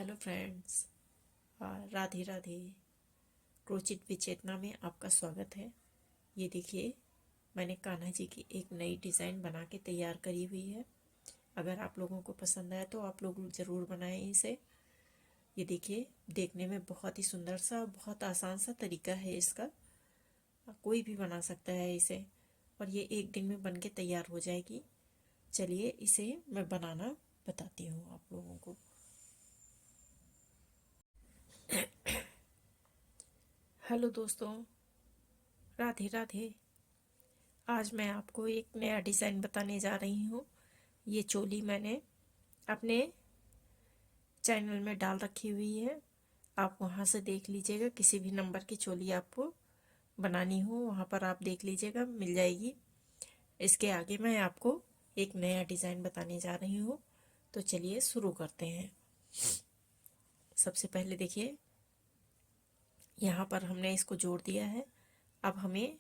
Hello friends, Radhe Radhe. क्रोचिट विचेतना में आपका स्वागत है। ये देखिए, मैंने कान्हा जी की एक नई डिज़ाइन बना के तैयार करी हुई है। अगर आप लोगों को पसंद आए तो आप लोग ज़रूर बनाएं इसे। ये देखिए, देखने में बहुत ही सुंदर सा, बहुत आसान सा तरीका है इसका। कोई भी बना सकता है इसे, और ये एक दिन में बन के तैयार हो जाएगी। चलिए इसे मैं बनाना बताती हूँ आप लोगों को। हेलो दोस्तों, राधे राधे। आज मैं आपको एक नया डिज़ाइन बताने जा रही हूँ। ये चोली मैंने अपने चैनल में डाल रखी हुई है। आप वहाँ से देख लीजिएगा, किसी भी नंबर की चोली आपको बनानी हो वहाँ पर आप देख लीजिएगा, मिल जाएगी। इसके आगे मैं आपको एक नया डिज़ाइन बताने जा रही हूँ। तो चलिए शुरू करते हैं। सबसे पहले देखिए, यहाँ पर हमने इसको जोड़ दिया है। अब हमें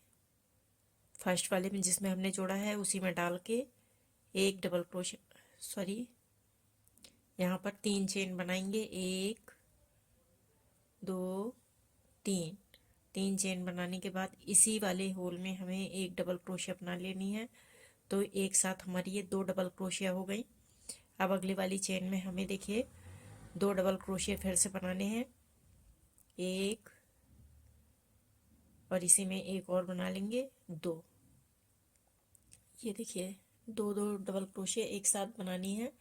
फर्स्ट वाले में जिसमें हमने जोड़ा है उसी में डाल के एक डबल क्रोशेट, सॉरी, यहाँ पर 3 चेन बनाएंगे। 1 2 3। 3 चेन बनाने के बाद इसी वाले होल में हमें एक डबल क्रोशिया बना लेनी है। तो एक साथ हमारी ये 2 डबल क्रोशिया हो गई। अब अगली वाली चेन में हमें देखिए 2 डबल क्रोशिया फिर से बनाने हैं। एक, और इसी में एक और बना लेंगे 2। ये देखिए, 2 डबल क्रोशिया एक साथ बनानी है।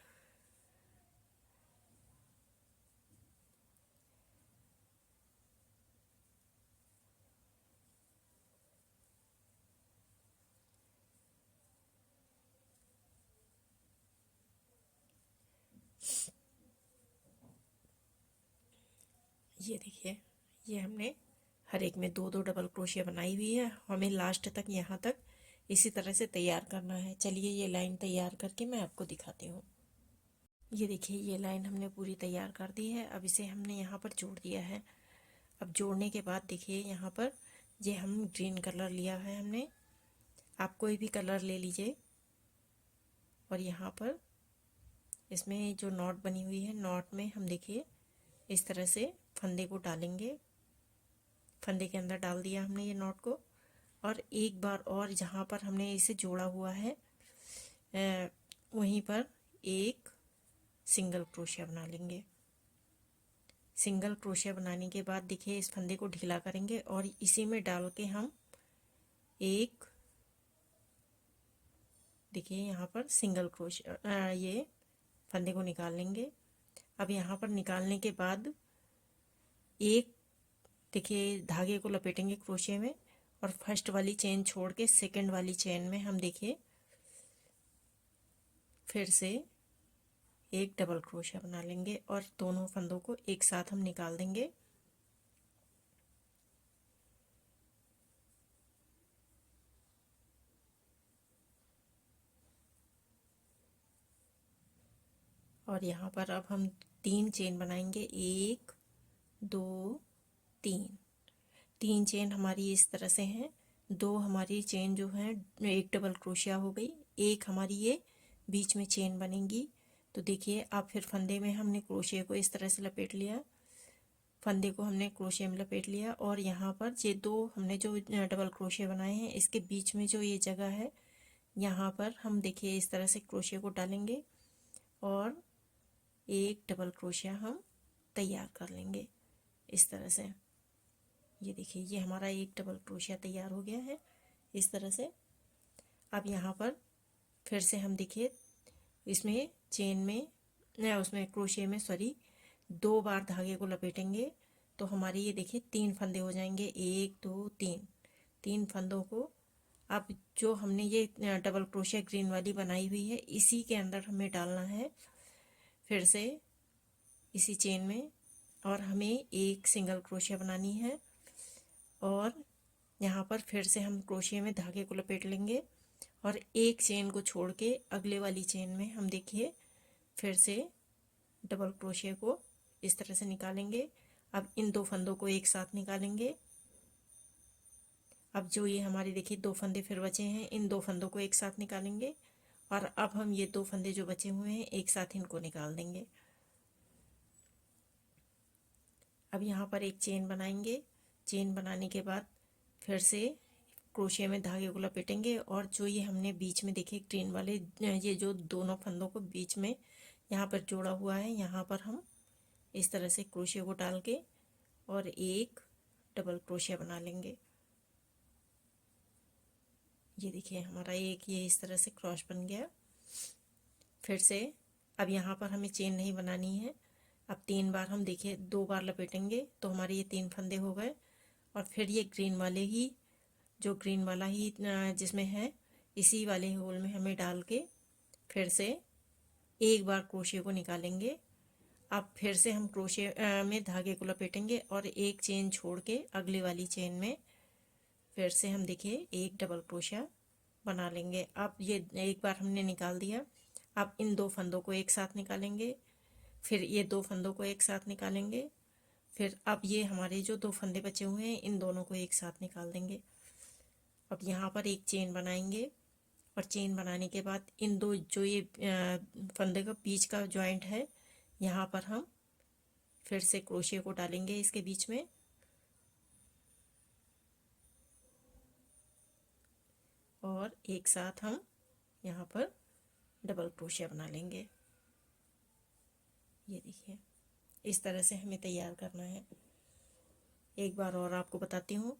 ये देखिए, ये हमने हर एक में 2 डबल क्रोशिया बनाई हुई है। हमें लास्ट तक यहाँ तक इसी तरह से तैयार करना है। चलिए ये लाइन तैयार करके मैं आपको दिखाती हूँ। ये देखिए, ये लाइन हमने पूरी तैयार कर दी है। अब इसे हमने यहाँ पर जोड़ दिया है। अब जोड़ने के बाद देखिए, यहाँ पर ये हम ग्रीन कलर लिया है हमने। आप कोई भी कलर ले लीजिए। और यहाँ पर इसमें जो नॉट बनी हुई है, नॉट में हम देखिए इस तरह से फंदे को डालेंगे। फंदे के अंदर डाल दिया हमने ये नॉट को। और एक बार और जहाँ पर हमने इसे जोड़ा हुआ है वहीं पर एक सिंगल क्रोशिया बना लेंगे। सिंगल क्रोशिया बनाने के बाद देखिए, इस फंदे को ढीला करेंगे और इसी में डाल के हम एक, देखिए यहाँ पर सिंगल क्रोशिया, ये फंदे को निकाल लेंगे। अब यहाँ पर निकालने के बाद एक, देखिए, धागे को लपेटेंगे क्रोशिया में, और फर्स्ट वाली चेन छोड़ के सेकंड वाली चेन में हम देखिए फिर से एक डबल क्रोशिया बना लेंगे और दोनों फंदों को एक साथ हम निकाल देंगे। और यहाँ पर अब हम 3 चेन बनाएंगे। 1 2 3। 3 चेन हमारी इस तरह से हैं। 2 हमारी चेन जो है एक डबल क्रोशिया हो गई। एक हमारी ये बीच में चेन बनेगी। तो देखिए, अब फिर फंदे में हमने क्रोशिया को इस तरह से लपेट लिया। फंदे को हमने क्रोशिया में लपेट लिया, और यहाँ पर ये 2 हमने जो डबल क्रोशिया बनाए हैं, इसके बीच में जो ये जगह है, यहाँ पर हम देखिए इस तरह से क्रोशिया को डालेंगे और एक डबल क्रोशिया हम तैयार कर लेंगे इस तरह से। ये देखिए, ये हमारा एक डबल क्रोशिया तैयार हो गया है इस तरह से। अब यहाँ पर फिर से हम देखिए इसमें चेन में, उसमें क्रोशिया में, सॉरी, 2 बार धागे को लपेटेंगे। तो हमारे ये देखिए 3 फंदे हो जाएंगे। 1 2 3। 3 फंदों को अब जो हमने ये डबल क्रोशिया ग्रीन वाली बनाई हुई है, इसी के अंदर हमें डालना है फिर से इसी चेन में। और हमें एक सिंगल क्रोशिया बनानी है, और यहाँ पर फिर से हम क्रोशिया में धागे को लपेट लेंगे, और एक चेन को छोड़ के अगले वाली चेन में हम देखिए फिर से डबल क्रोशिया को इस तरह से निकालेंगे। अब इन 2 फंदों को एक साथ निकालेंगे। अब जो ये हमारे देखिए 2 फंदे फिर बचे हैं, इन 2 फंदों को एक साथ निकालेंगे, और अब हम ये 2 फंदे जो बचे हुए हैं एक साथ इनको निकाल देंगे। अब यहाँ पर एक चेन बनाएंगे। चेन बनाने के बाद फिर से क्रोशिया में धागे को लपेटेंगे और जो ये हमने बीच में देखे ग्रीन वाले ये जो दोनों फंदों को बीच में यहाँ पर जोड़ा हुआ है, यहाँ पर हम इस तरह से क्रोशिया को डाल के और एक डबल क्रोशिया बना लेंगे। ये देखिए हमारा एक ये इस तरह से क्रॉस बन गया। फिर से अब यहाँ पर हमें चेन नहीं बनानी है। अब 3 बार हम देखिए 2 बार लपेटेंगे तो हमारे ये 3 फंदे हो गए। और फिर ये ग्रीन वाले ही जो ग्रीन वाला ही जिसमें है इसी वाले होल में हमें डाल के फिर से एक बार क्रोशिया को निकालेंगे। अब फिर से हम क्रोशिया में धागे को लपेटेंगे और एक चेन छोड़ के अगली वाली चेन में फिर से हम देखिए एक डबल क्रोशिया बना लेंगे। अब ये एक बार हमने निकाल दिया। अब इन 2 फंदों को एक साथ निकालेंगे, फिर ये 2 फंदों को एक साथ निकालेंगे, फिर अब ये हमारे जो 2 फंदे बचे हुए हैं इन दोनों को एक साथ निकाल देंगे। अब यहाँ पर एक चेन बनाएंगे और चेन बनाने के बाद इन दो जो ये फंदे का बीच का जॉइंट है यहाँ पर हम फिर से क्रोशिया को डालेंगे इसके बीच में और एक साथ हम यहाँ पर डबल क्रोशिया बना लेंगे। ये देखिए इस तरह से हमें तैयार करना है। एक बार और आपको बताती हूँ।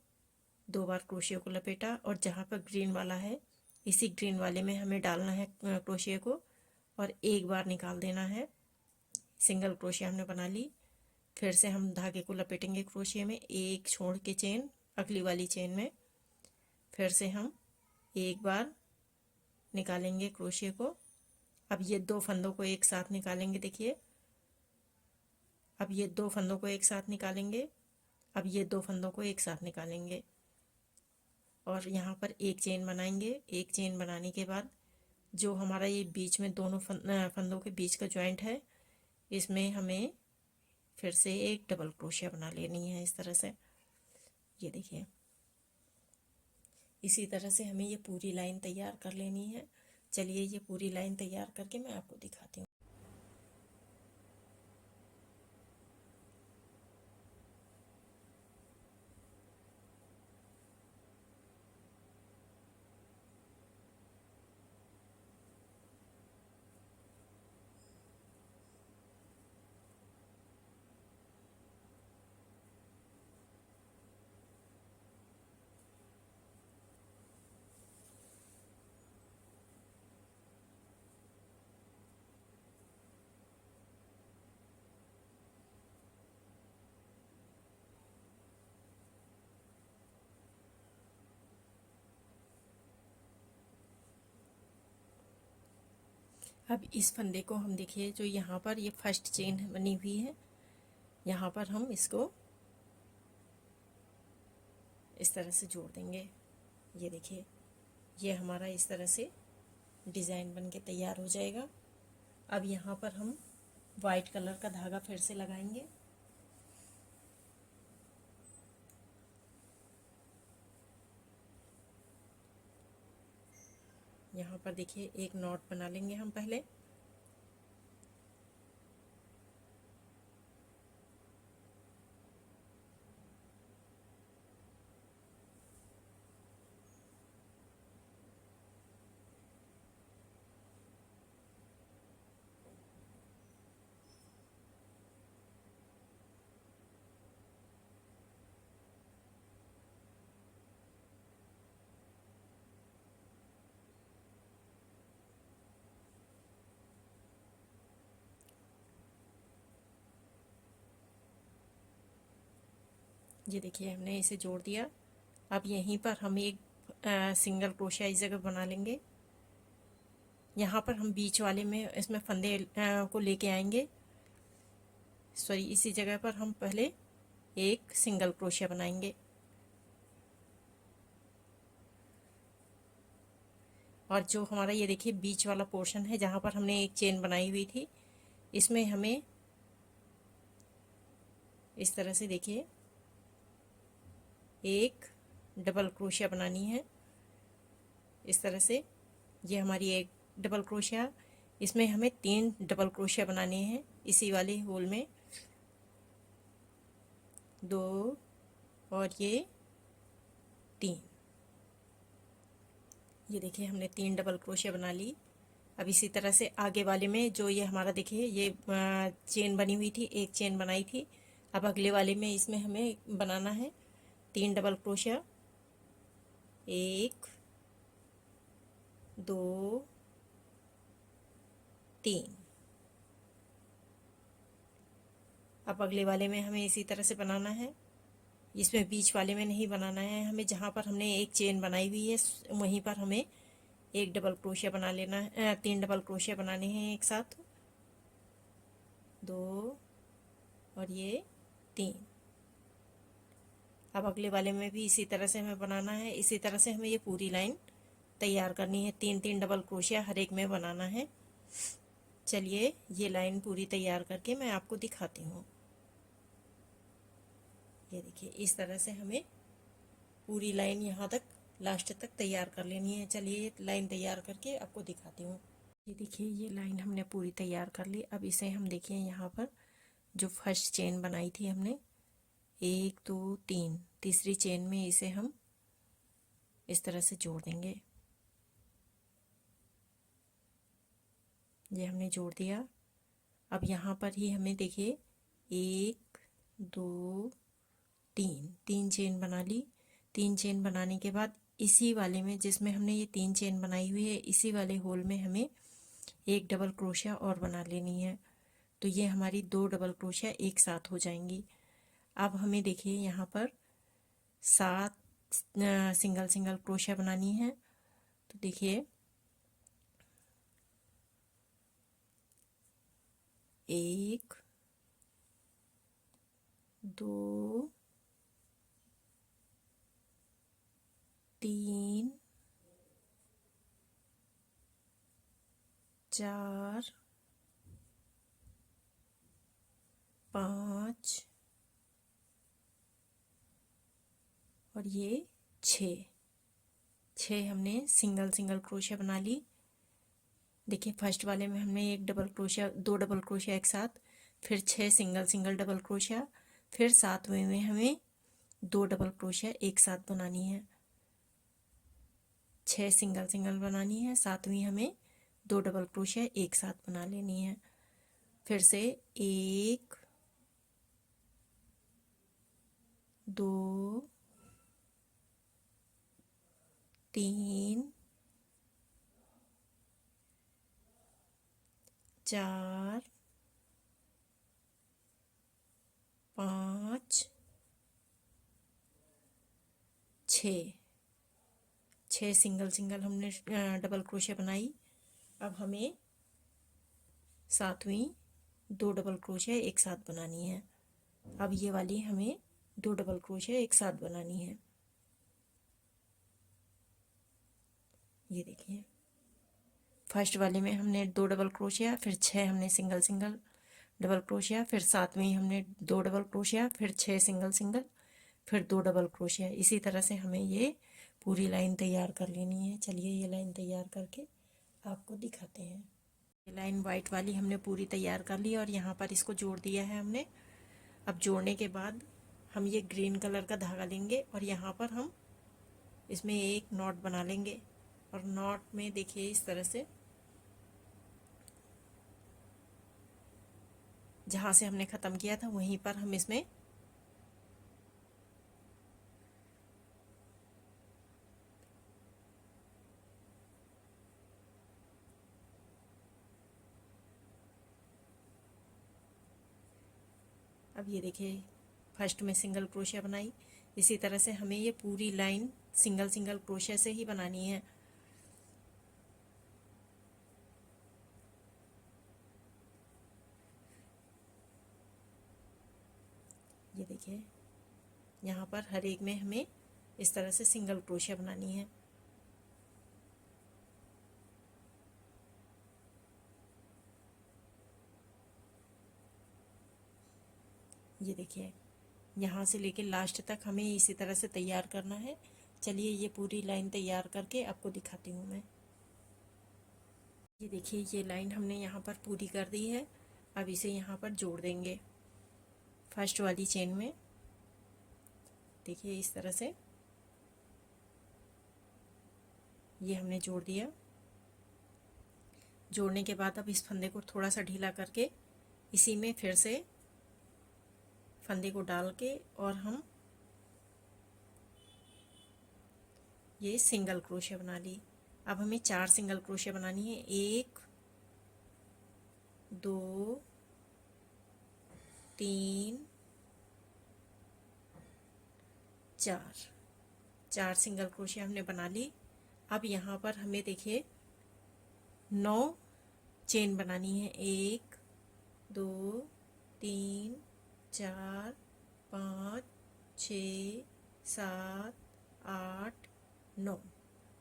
2 बार क्रोशिया को लपेटा और जहाँ पर ग्रीन वाला है इसी ग्रीन वाले में हमें डालना है क्रोशिया को और एक बार निकाल देना है। सिंगल क्रोशिया हमने बना ली। फिर से हम धागे को लपेटेंगे क्रोशिया में, एक छोड़ के चेन अगली वाली चेन में फिर से हम एक बार निकालेंगे क्रोशिया को। अब ये 2 फंदों को एक साथ निकालेंगे। देखिए अब ये 2 फंदों को एक साथ निकालेंगे, अब ये 2 फंदों को एक साथ निकालेंगे और यहाँ पर एक चेन बनाएंगे। एक चेन बनाने के बाद जो हमारा ये बीच में दोनों फंदों के बीच का जॉइंट है इसमें हमें फिर से एक डबल क्रोशिया बना लेनी है इस तरह से। ये देखिए इसी तरह से हमें ये पूरी लाइन तैयार कर लेनी है। चलिए ये पूरी लाइन तैयार करके मैं आपको दिखाती हूँ। अब इस फंदे को हम देखिए जो यहाँ पर ये फर्स्ट चेन बनी हुई है यहाँ पर हम इसको इस तरह से जोड़ देंगे। ये देखिए ये हमारा इस तरह से डिज़ाइन बन के तैयार हो जाएगा। अब यहाँ पर हम वाइट कलर का धागा फिर से लगाएंगे। यहाँ पर देखिए एक नॉट बना लेंगे हम पहले। ये देखिए हमने इसे जोड़ दिया। अब यहीं पर हम एक सिंगल क्रोशिया इस जगह बना लेंगे। यहाँ पर हम बीच वाले में इसमें फंदे को लेके आएंगे। सॉरी इसी जगह पर हम पहले एक सिंगल क्रोशिया बनाएंगे और जो हमारा ये देखिए बीच वाला पोर्शन है जहाँ पर हमने एक चेन बनाई हुई थी इसमें हमें इस तरह से देखिए एक डबल क्रोशिया बनानी है इस तरह से। ये हमारी एक डबल क्रोशिया, इसमें हमें 3 डबल क्रोशिया बनाने हैं इसी वाले होल में। दो और ये 3। ये देखिए हमने 3 डबल क्रोशिया बना ली। अब इसी तरह से आगे वाले में जो ये हमारा देखिए ये चेन बनी हुई थी, एक चेन बनाई थी। अब अगले वाले में इसमें हमें बनाना है 3 डबल क्रोशिया, 1 2 3। अब अगले वाले में हमें इसी तरह से बनाना है, इसमें बीच वाले में नहीं बनाना है हमें। जहाँ पर हमने एक चेन बनाई हुई है वहीं पर हमें एक डबल क्रोशिया बना लेना है, 3 डबल क्रोशिया बनाने हैं एक साथ, 2 और ये 3। अब अगले वाले में भी इसी तरह से हमें बनाना है। इसी तरह से हमें ये पूरी लाइन तैयार करनी है, 3 डबल क्रोशिया हर एक में बनाना है। चलिए ये लाइन पूरी तैयार करके मैं आपको दिखाती हूँ। ये देखिए इस तरह से हमें पूरी लाइन यहाँ तक लास्ट तक तैयार कर लेनी है। चलिए लाइन तैयार करके आपको दिखाती हूँ। ये देखिए ये लाइन हमने पूरी तैयार कर ली। अब इसे हम देखिए यहाँ पर जो फर्स्ट चेन बनाई थी हमने 1 2 3, तीसरी चेन में इसे हम इस तरह से जोड़ देंगे। ये हमने जोड़ दिया। अब यहाँ पर ही हमें देखिए 1 2 3, 3 चेन बना ली। 3 चेन बनाने के बाद इसी वाले में जिसमें हमने ये 3 चेन बनाई हुई है इसी वाले होल में हमें एक डबल क्रोशिया और बना लेनी है। तो ये हमारी 2 डबल क्रोशिया एक साथ हो जाएंगी। अब हमें देखिए यहाँ पर 7 सिंगल सिंगल क्रोशिया बनानी है। तो देखिए 1 2 3 4 5 और ये 6 हमने सिंगल सिंगल क्रोशिया बना ली। देखिए फर्स्ट वाले में हमने एक डबल क्रोशिया, 2 डबल क्रोशिया एक साथ, फिर 6 सिंगल सिंगल डबल क्रोशिया, फिर 7वें में हमें 2 डबल क्रोशिया एक साथ बनानी है। 6 सिंगल सिंगल बनानी है, 7वीं हमें 2 डबल क्रोशिया एक साथ बना लेनी है। फिर से 1 2 3 4 5 6 सिंगल सिंगल हमने डबल क्रोशिया बनाई। अब हमें 7वीं 2 डबल क्रोशिया एक साथ बनानी है। अब ये वाली हमें 2 डबल क्रोशिया एक साथ बनानी है। ये देखिए फर्स्ट वाले में हमने 2 डबल क्रोशिया, फिर 6 हमने सिंगल सिंगल डबल क्रोशिया, फिर 7वीं हमने 2 डबल क्रोशिया, फिर 6 सिंगल सिंगल, फिर 2 डबल क्रोशिया। इसी तरह से हमें ये पूरी लाइन तैयार कर लेनी है। चलिए ये लाइन तैयार करके आपको दिखाते हैं। ये लाइन वाइट वाली हमने पूरी तैयार कर ली और यहाँ पर इसको जोड़ दिया है हमने। अब जोड़ने के बाद हम ये ग्रीन कलर का धागा लेंगे और यहाँ पर हम इसमें एक नॉट बना लेंगे। और नॉट में देखिए इस तरह से जहाँ से हमने ख़त्म किया था वहीं पर हम इसमें अब ये देखिए फर्स्ट में सिंगल क्रोशिया बनाई। इसी तरह से हमें ये पूरी लाइन सिंगल सिंगल क्रोशिया से ही बनानी है। ये देखिए यहाँ पर हर एक में हमें इस तरह से सिंगल क्रोशिया बनानी है। ये देखिए यहाँ से लेके लास्ट तक हमें इसी तरह से तैयार करना है। चलिए ये पूरी लाइन तैयार करके आपको दिखाती हूँ मैं। ये देखिए ये लाइन हमने यहाँ पर पूरी कर दी है। अब इसे यहाँ पर जोड़ देंगे फर्स्ट वाली चेन में। देखिए इस तरह से ये हमने जोड़ दिया। जोड़ने के बाद अब इस फंदे को थोड़ा सा ढीला करके इसी में फिर से फंदे को डाल के और हम ये सिंगल क्रोशिया बना ली। अब हमें 4 सिंगल क्रोशिया बनानी है। 1 2 3 4 4 सिंगल क्रोशिया हमने बना ली। अब यहाँ पर हमें देखिए 9 चेन बनानी है। 1 2 3 4 5 6 7 8 9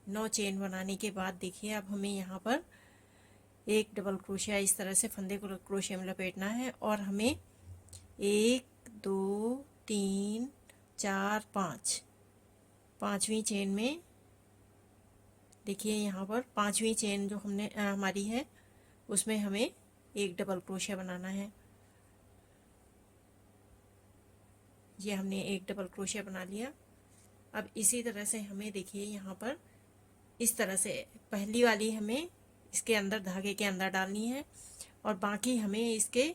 9 चेन बनाने के बाद देखिए अब हमें यहाँ पर एक डबल क्रोशिया इस तरह से फंदे को क्रोशिया में लपेटना है और हमें 1 2 3 4 5 पांचवी चेन में देखिए यहाँ पर पांचवी चेन जो हमने हमारी है उसमें हमें एक डबल क्रोशिया बनाना है। ये हमने एक डबल क्रोशिया बना लिया। अब इसी तरह से हमें देखिए यहाँ पर इस तरह से पहली वाली हमें इसके अंदर धागे के अंदर डालनी है और बाकी हमें इसके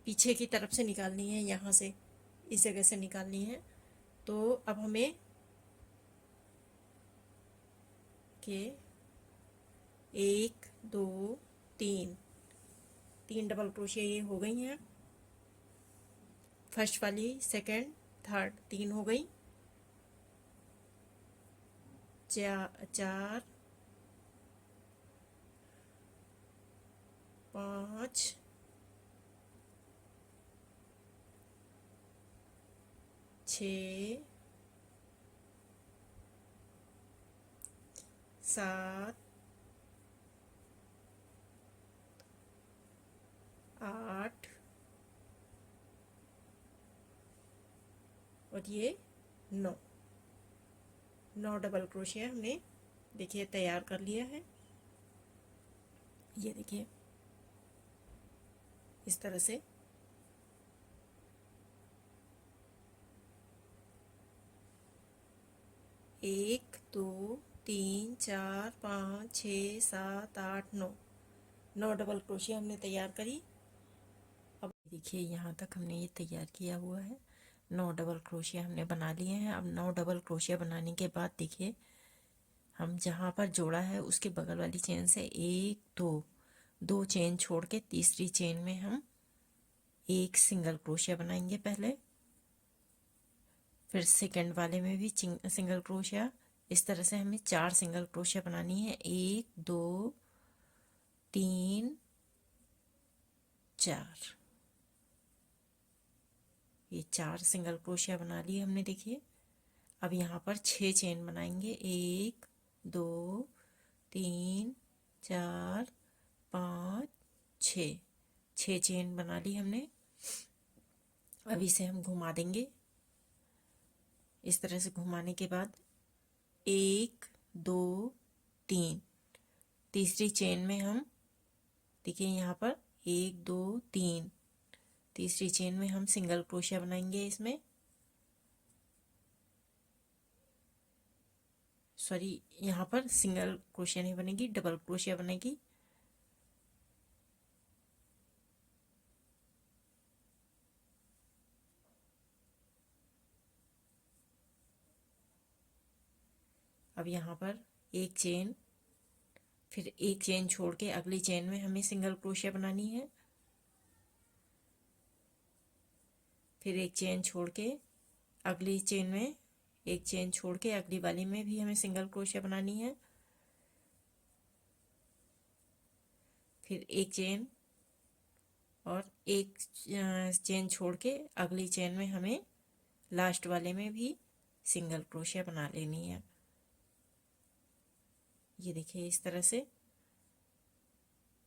पीछे की तरफ से निकालनी है। यहाँ से इस जगह से निकालनी है। तो अब हमें के 1 2 3 डबल क्रोशिया ये हो गई हैं। फर्स्ट वाली सेकंड थर्ड 3 हो गई। 4 5 6 7 8 और ये 9 डबल क्रोशिया हमने देखिए तैयार कर लिया है। ये देखिए इस तरह से एक 2 3 4 5 6 7 8 9 डबल क्रोशिया हमने तैयार करी। अब देखिए यहाँ तक हमने ये तैयार किया हुआ है। 9 डबल क्रोशिया हमने बना लिए हैं। अब 9 डबल क्रोशिया बनाने के बाद देखिए हम जहाँ पर जोड़ा है उसके बगल वाली चेन से 1 2 चेन छोड़ के तीसरी चेन में हम एक सिंगल क्रोशिया बनाएंगे पहले, फिर सेकंड वाले में भी सिंगल क्रोशिया। इस तरह से हमें 4 सिंगल क्रोशिया बनानी है। 1 2 3 4 ये 4 सिंगल क्रोशिया बना लिए हमने देखिए। अब यहाँ पर 6 चेन बनाएंगे। 1 2 3 4 5 6 चेन बना ली हमने। अब इसे हम घुमा देंगे। इस तरह से घुमाने के बाद 1 2 3 तीसरी चेन में हम देखिए यहाँ पर 1 2 3 तीसरी चेन में हम सिंगल क्रोशिया बनाएंगे। इसमें सॉरी यहाँ पर सिंगल क्रोशिया नहीं बनेगी, डबल क्रोशिया बनेगी। अब यहाँ पर एक चेन, फिर एक चेन छोड़ के अगली चेन में हमें सिंगल क्रोशिया बनानी है। फिर एक चेन छोड़ के अगली चेन में एक चेन छोड़ के अगली वाली में भी हमें सिंगल क्रोशिया बनानी है। फिर एक चेन और एक चेन छोड़ के अगली चेन में हमें लास्ट वाले में भी सिंगल क्रोशिया बना लेनी है। ये देखिए इस तरह से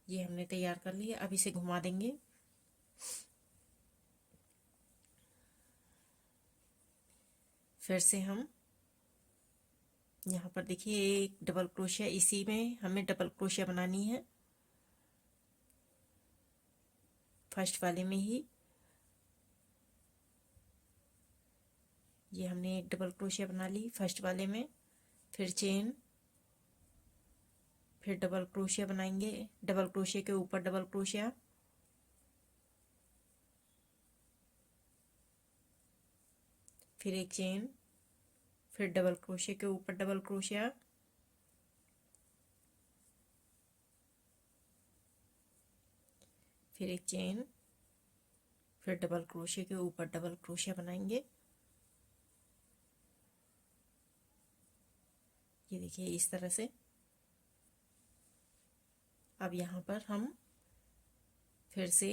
ये हमने तैयार कर लिया। अब इसे घुमा देंगे। फिर से हम यहाँ पर देखिए एक डबल क्रोशिया, इसी में हमें डबल क्रोशिया बनानी है। फर्स्ट वाले में ही ये हमने एक डबल क्रोशिया बना ली फर्स्ट वाले में, फिर चेन, फिर डबल क्रोशिया बनाएंगे, डबल क्रोशिया के ऊपर डबल क्रोशिया, फिर एक चेन, फिर डबल क्रोशिया के ऊपर डबल क्रोशिया, फिर एक चेन, फिर डबल क्रोशिया के ऊपर डबल क्रोशिया बनाएंगे। ये देखिए इस तरह से। अब यहाँ पर हम फिर से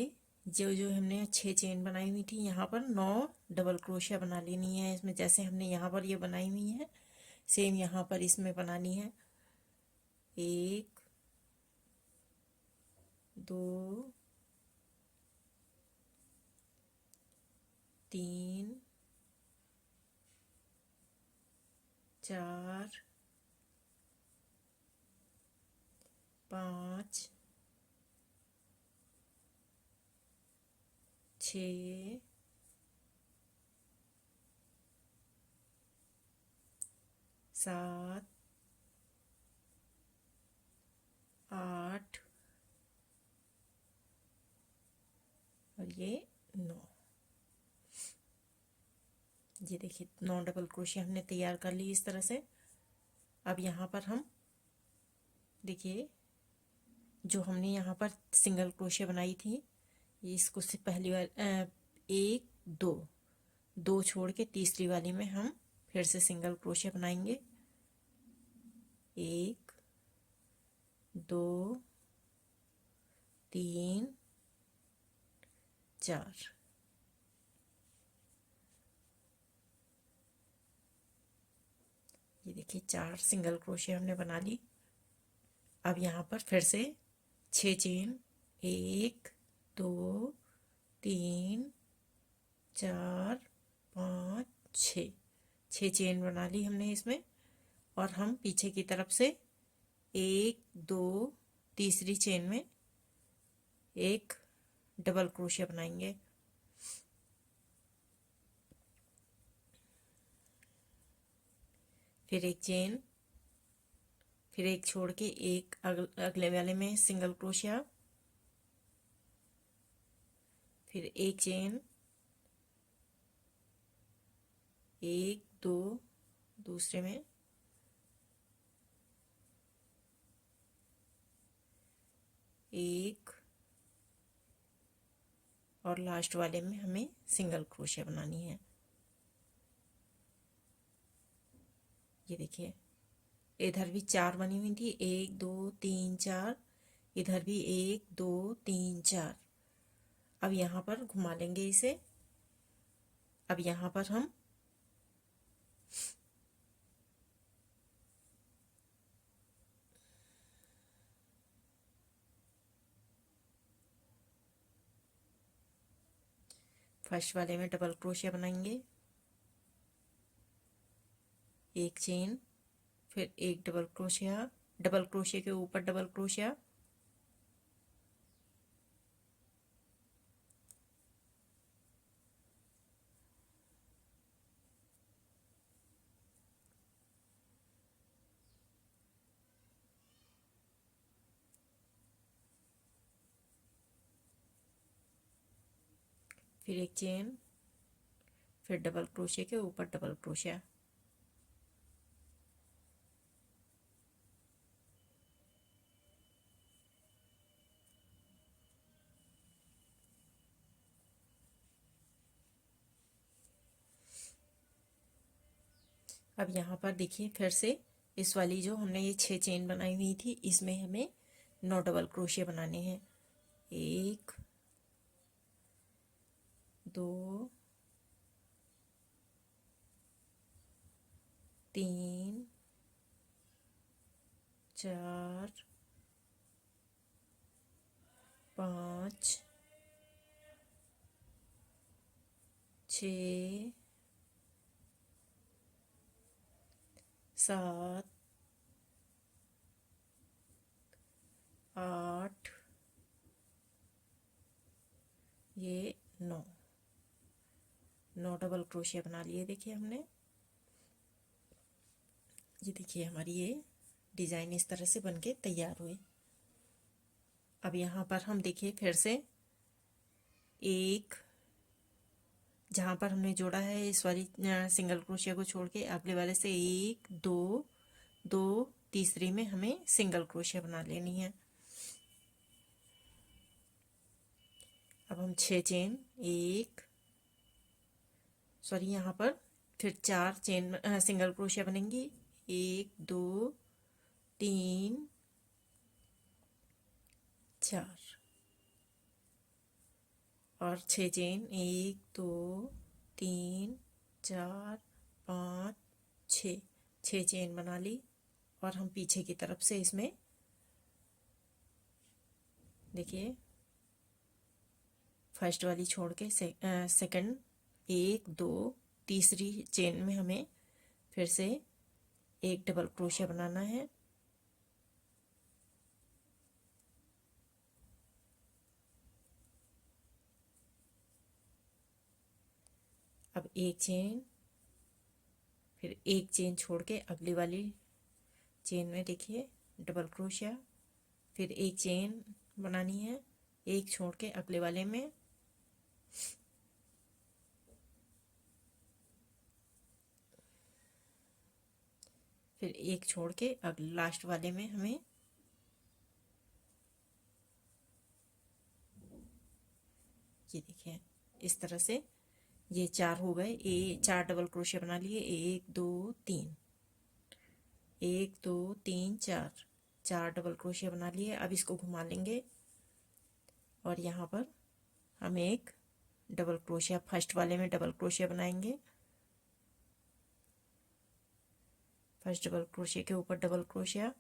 जो जो हमने 6 चेन बनाई हुई थी, यहाँ पर 9 डबल क्रोशिया बना लेनी है इसमें, जैसे हमने यहाँ पर ये बनाई हुई है सेम यहाँ पर इसमें बनानी है। 1 2 3 4 5 6 7 8 और ये 9। ये देखिए 9 डबल क्रोशिया हमने तैयार कर ली इस तरह से। अब यहाँ पर हम देखिए जो हमने यहाँ पर सिंगल क्रोशिया बनाई थी, ये इसको से पहली बार 1 2 2 छोड़ के तीसरी वाली में हम फिर से सिंगल क्रोशिया बनाएंगे। 1 2 3 4। ये देखिए 4 सिंगल क्रोशिया हमने बना ली। अब यहाँ पर फिर से 6 चेन, 1 2 3 4 5 6, 6 चेन बना ली हमने इसमें। और हम पीछे की तरफ से 1 2 तीसरी चेन में एक डबल क्रोशिया बनाएंगे। फिर एक चेन, फिर एक छोड़ के एक अगले वाले में सिंगल क्रोशिया, फिर एक चेन, 1 2 दूसरे में, एक और लास्ट वाले में हमें सिंगल क्रोशिया बनानी है। ये देखिए इधर भी 4 बनी हुई थी, 1 2 3 4, इधर भी 1 2 3 4। अब यहाँ पर घुमा लेंगे इसे। अब यहाँ पर हम फर्स्ट वाले में डबल क्रोशिया बनाएंगे, एक चेन, फिर एक डबल क्रोशिया, डबल क्रोशिया के ऊपर डबल क्रोशिया, फिर एक चेन, फिर डबल क्रोशिया के ऊपर डबल क्रोशिया। अब यहाँ पर देखिए फिर से इस वाली जो हमने ये 6 चेन बनाई हुई थी, इसमें हमें 9 डबल क्रोशिया बनाने हैं। 1 2 3 4 5 6 7 8 ये 9। 9 डबल क्रोशिया बना लिए देखिए हमने। ये देखिए हमारी ये डिज़ाइन इस तरह से बनके तैयार हुई। अब यहाँ पर हम देखिए फिर से एक, जहाँ पर हमने जोड़ा है इस वाली सिंगल क्रोशिया को छोड़ के अगले वाले से एक दो, दो, तीसरी में हमें सिंगल क्रोशिया बना लेनी है। अब हम 6 चेन, एक सॉरी यहाँ पर फिर 4 चेन सिंगल क्रोशिया बनेंगी, 1 2 3 4 और 6 चेन, 1 2 3 4 5 6, 6 चेन बना ली। और हम पीछे की तरफ से इसमें देखिए फर्स्ट वाली छोड़ के सेकंड, 1 2, तीसरी चेन में हमें फिर से एक डबल क्रोशिया बनाना है। अब एक चेन, फिर एक चेन छोड़ के अगली वाली चेन में देखिए डबल क्रोशिया, फिर एक चेन बनानी है, एक छोड़ के अगले वाले में, फिर एक छोड़ के अगले लास्ट वाले में हमें ये देखिए इस तरह से ये 4 हो गए। 4 डबल क्रोशिया बना लिए, 1 2 3, 1 2 3 4, 4 डबल क्रोशिया बना लिए। अब इसको घुमा लेंगे और यहाँ पर हम एक डबल क्रोशिया फर्स्ट वाले में डबल क्रोशिया बनाएंगे, फर्स्ट डबल क्रोशिया के ऊपर डबल क्रोशिया।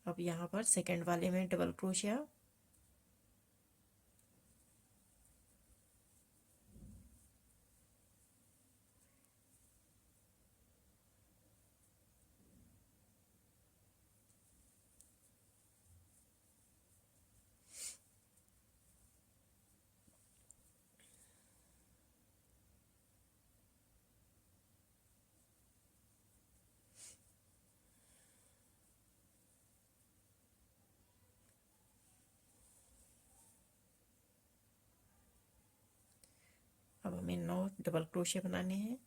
अब यहाँ पर सेकंड वाले में डबल क्रोशिया, अब हमें 9 डबल क्रोशिया बनाने हैं,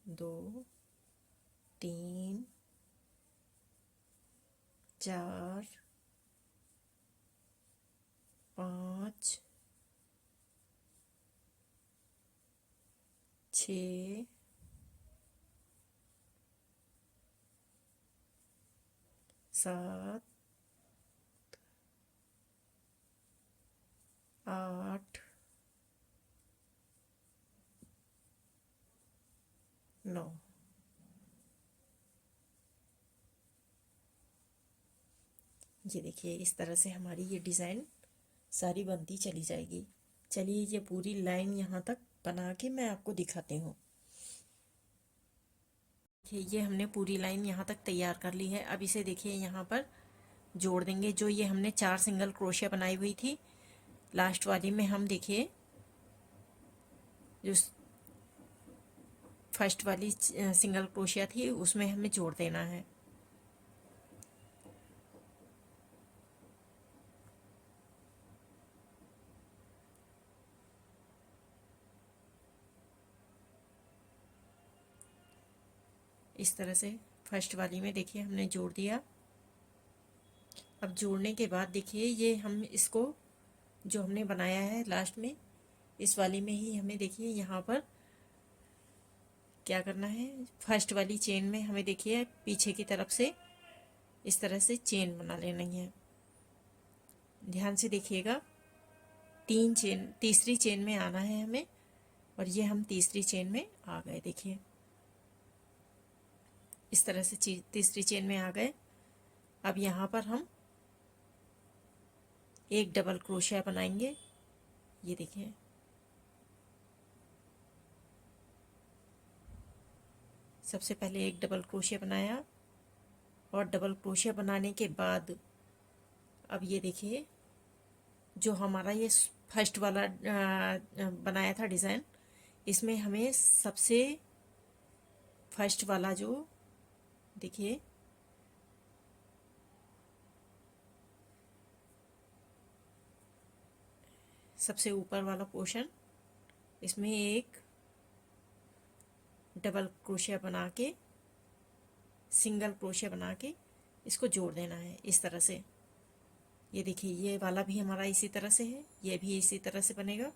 2 3 4 5 6 7 8 9। ये देखिए इस तरह से हमारी ये डिज़ाइन सारी बनती चली जाएगी। चलिए ये पूरी लाइन यहाँ तक बना के मैं आपको दिखाती हूँ। ये हमने पूरी लाइन यहाँ तक तैयार कर ली है। अब इसे देखिए यहाँ पर जोड़ देंगे। जो ये हमने 4 सिंगल क्रोशिया बनाई हुई थी लास्ट वाली में, हम देखिए जो फर्स्ट वाली सिंगल क्रोशिया थी उसमें हमें जोड़ देना है। इस तरह से फर्स्ट वाली में देखिए हमने जोड़ दिया। अब जोड़ने के बाद देखिए ये हम इसको जो हमने बनाया है लास्ट में इस वाली में ही हमें देखिए यहाँ पर क्या करना है, फर्स्ट वाली चेन में हमें देखिए पीछे की तरफ से इस तरह से चेन बना लेनी है। ध्यान से देखिएगा, 3 चेन तीसरी चेन में आना है हमें, और ये हम तीसरी चेन में आ गए। देखिए इस तरह से तीसरी चेन में आ गए। अब यहाँ पर हम एक डबल क्रोशिया बनाएंगे। ये देखिए सबसे पहले एक डबल क्रोशिया बनाया, और डबल क्रोशिया बनाने के बाद अब ये देखिए जो हमारा ये फर्स्ट वाला बनाया था डिज़ाइन, इसमें हमें सबसे फर्स्ट वाला जो देखिए सबसे ऊपर वाला पोर्शन, इसमें एक डबल क्रोशिया बना के, सिंगल क्रोशिया बना के इसको जोड़ देना है इस तरह से। ये देखिए ये वाला भी हमारा इसी तरह से है, ये भी इसी तरह से बनेगा।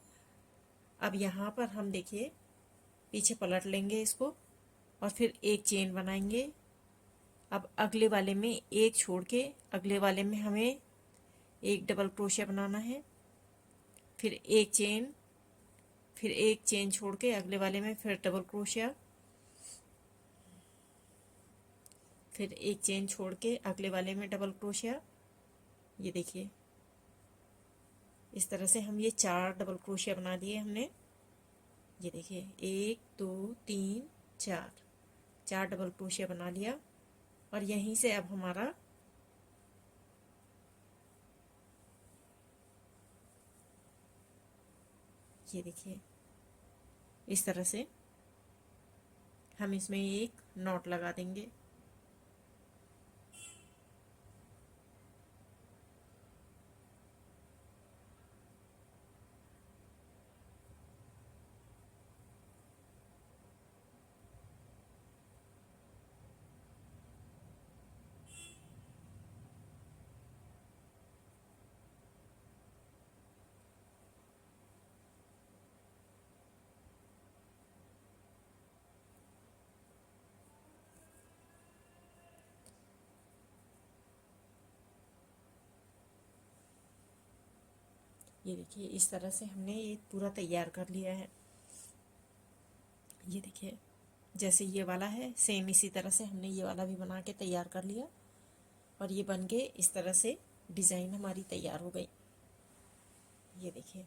अब यहाँ पर हम देखिए पीछे पलट लेंगे इसको और फिर एक चेन बनाएंगे। अब अगले वाले में एक छोड़ के अगले वाले में हमें एक डबल क्रोशिया बनाना है, फिर एक चेन, फिर एक चेन छोड़ के अगले वाले में फिर डबल क्रोशिया, फिर एक चेन छोड़ के अगले वाले में डबल क्रोशिया। ये देखिए इस तरह से हम ये 4 डबल क्रोशिया बना लिए हमने। ये देखिए 1 2 3 4 डबल क्रोशिया बना लिया। और यहीं से अब हमारा ये देखिए इस तरह से हम इसमें एक नॉट लगा देंगे। ये देखिए इस तरह से हमने ये पूरा तैयार कर लिया है। ये देखिए जैसे ये वाला है सेम इसी तरह से हमने ये वाला भी बना के तैयार कर लिया और ये बन के इस तरह से डिज़ाइन हमारी तैयार हो गई। ये देखिए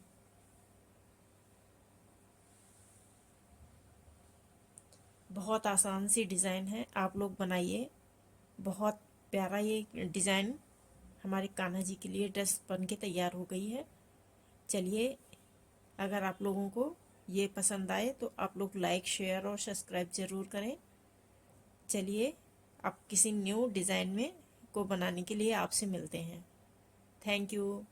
बहुत आसान सी डिज़ाइन है, आप लोग बनाइए। बहुत प्यारा ये डिज़ाइन हमारे कान्हा जी के लिए ड्रेस बन के तैयार हो गई है। चलिए अगर आप लोगों को ये पसंद आए तो आप लोग लाइक शेयर और सब्सक्राइब ज़रूर करें। चलिए अब किसी न्यू डिज़ाइन में को बनाने के लिए आपसे मिलते हैं। Thank you.